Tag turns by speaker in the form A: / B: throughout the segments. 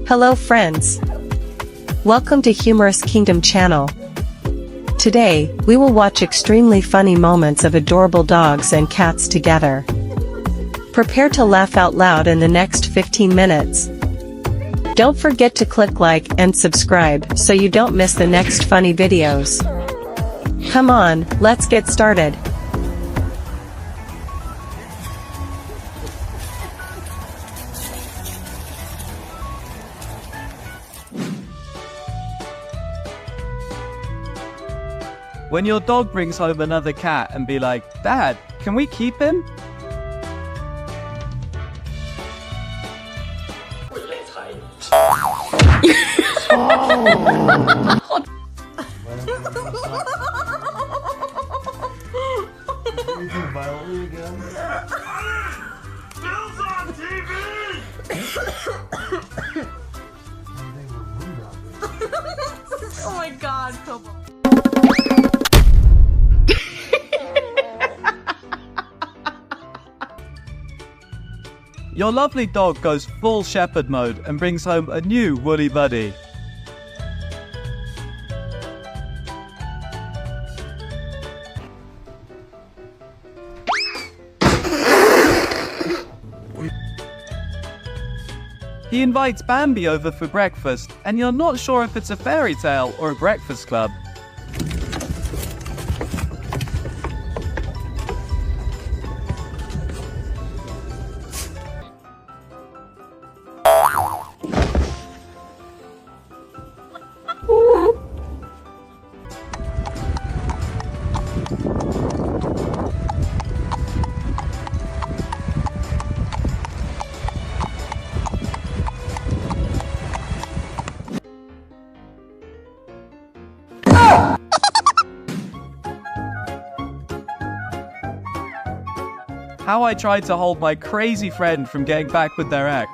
A: Hello friends! Welcome to Humorous Kingdom channel. Today, we will watch extremely funny moments of adorable dogs and cats together. Prepare to laugh out loud in the next 15 minutes. Don't forget to click like and subscribe so you don't miss the next funny videos. Come on, let's get started.
B: When your dog brings home another cat and be like, "Dad, can we keep him?"
C: Oh my god, Kobo.
B: Your lovely dog goes full shepherd mode and brings home a new woolly buddy. He invites Bambi over for breakfast, and you're not sure if it's a fairy tale or a breakfast club. How I tried to hold my crazy friend from getting back with their ex.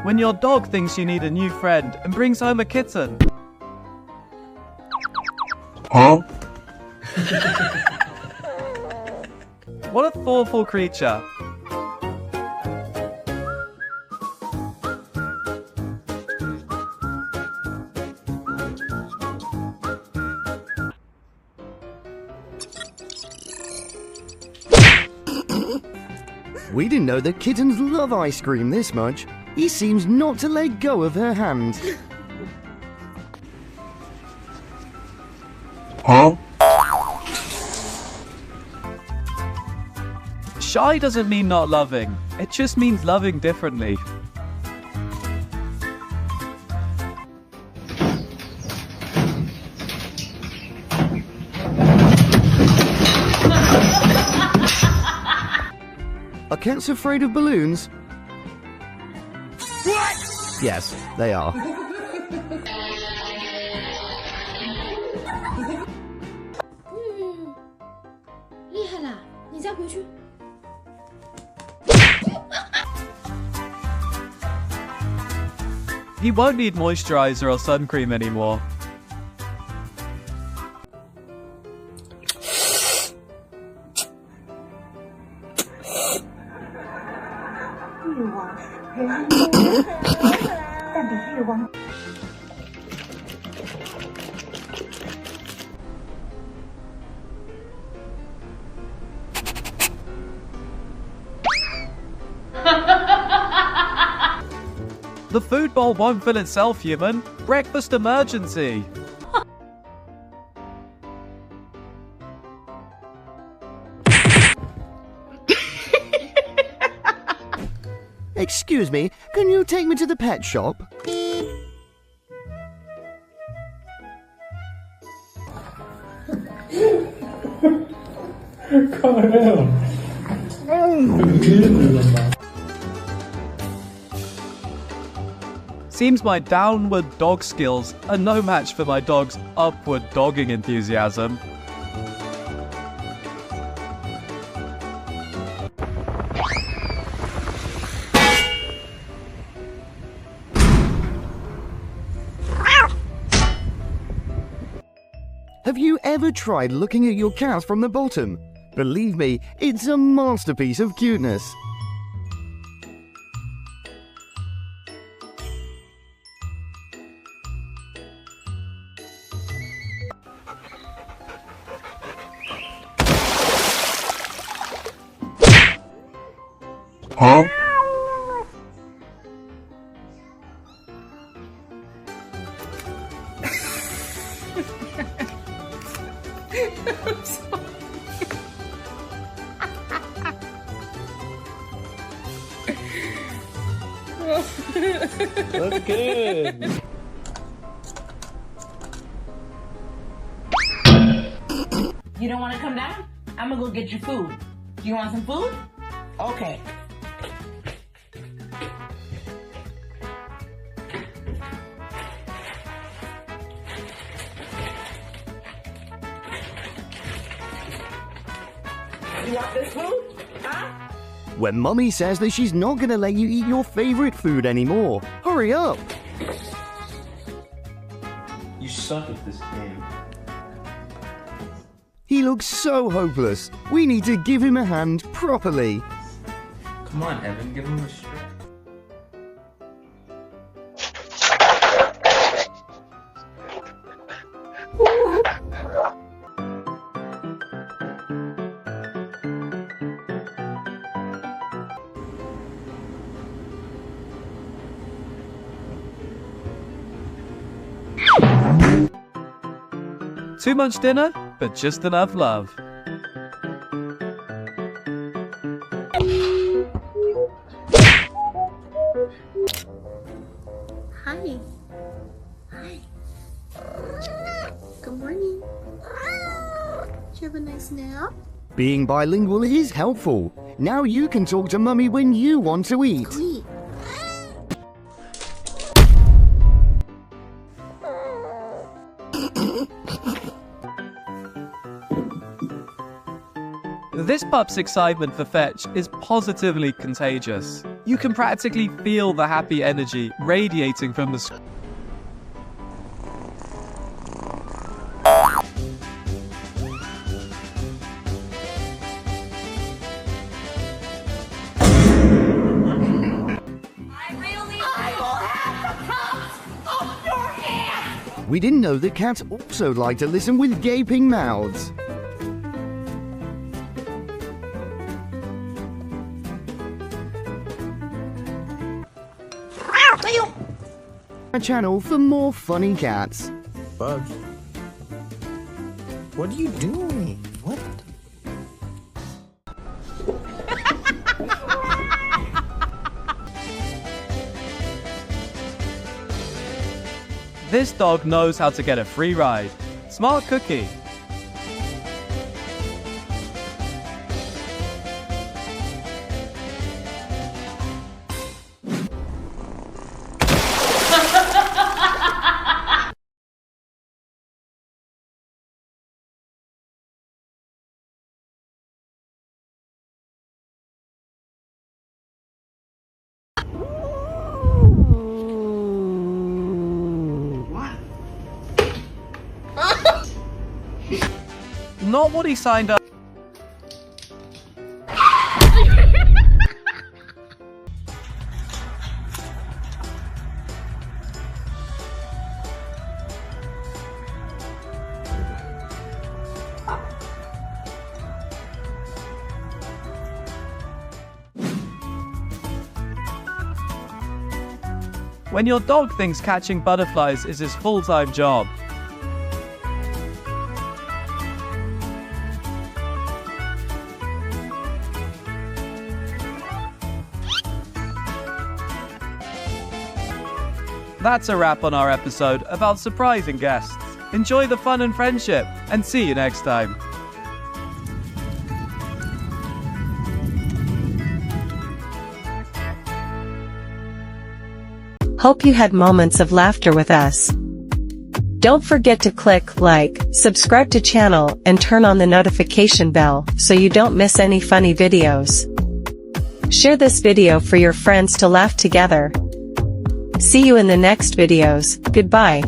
B: When your dog thinks you need a new friend and brings home a kitten.
D: Huh?
B: What a thoughtful creature.
D: We didn't know that kittens love ice cream this much. He seems not to let go of her hand. Huh?
B: Shy doesn't mean not loving. It just means loving differently.
D: Are cats afraid of balloons? What? Yes, they are.
B: He won't need moisturizer or sun cream anymore. The food bowl won't fill itself, human. Breakfast emergency.
D: Excuse me, can you take me to the pet shop?
B: Seems my downward dog skills are no match for my dog's upward dogging enthusiasm.
D: Have you ever tried looking at your cat from the bottom? Believe me, it's a masterpiece of cuteness.
E: Huh?
F: That's good.
C: You don't want to come down? I'm gonna go get your food. Do you want some food? Okay. You want this food? Huh?
D: When Mummy says that she's not gonna let you eat your favorite food anymore, hurry up!
F: You suck at this game.
D: He looks so hopeless. We need to give him a hand properly.
F: Come on, Evan, give him a strike.
B: Too much dinner, but just enough love.
G: Hi. Hi. Good morning. Did you have a nice nap?
D: Being bilingual is helpful. Now you can talk to Mummy when you want to eat.
G: Sweet.
B: This pup's excitement for fetch is positively contagious. You can practically feel the happy energy radiating from the screen.
D: We didn't know that cats also like to listen with gaping mouths. A channel for more funny cats.
E: Bugs. What are you doing? What?
B: This dog knows how to get a free ride. Smart cookie. Not what he signed up. When your dog thinks catching butterflies is his full-time job. That's a wrap on our episode about surprising guests. Enjoy the fun and friendship, and see you next time.
A: Hope you had moments of laughter with us. Don't forget to click like, subscribe to channel, and turn on the notification bell so you don't miss any funny videos. Share this video for your friends to laugh together. See you in the next videos. Goodbye.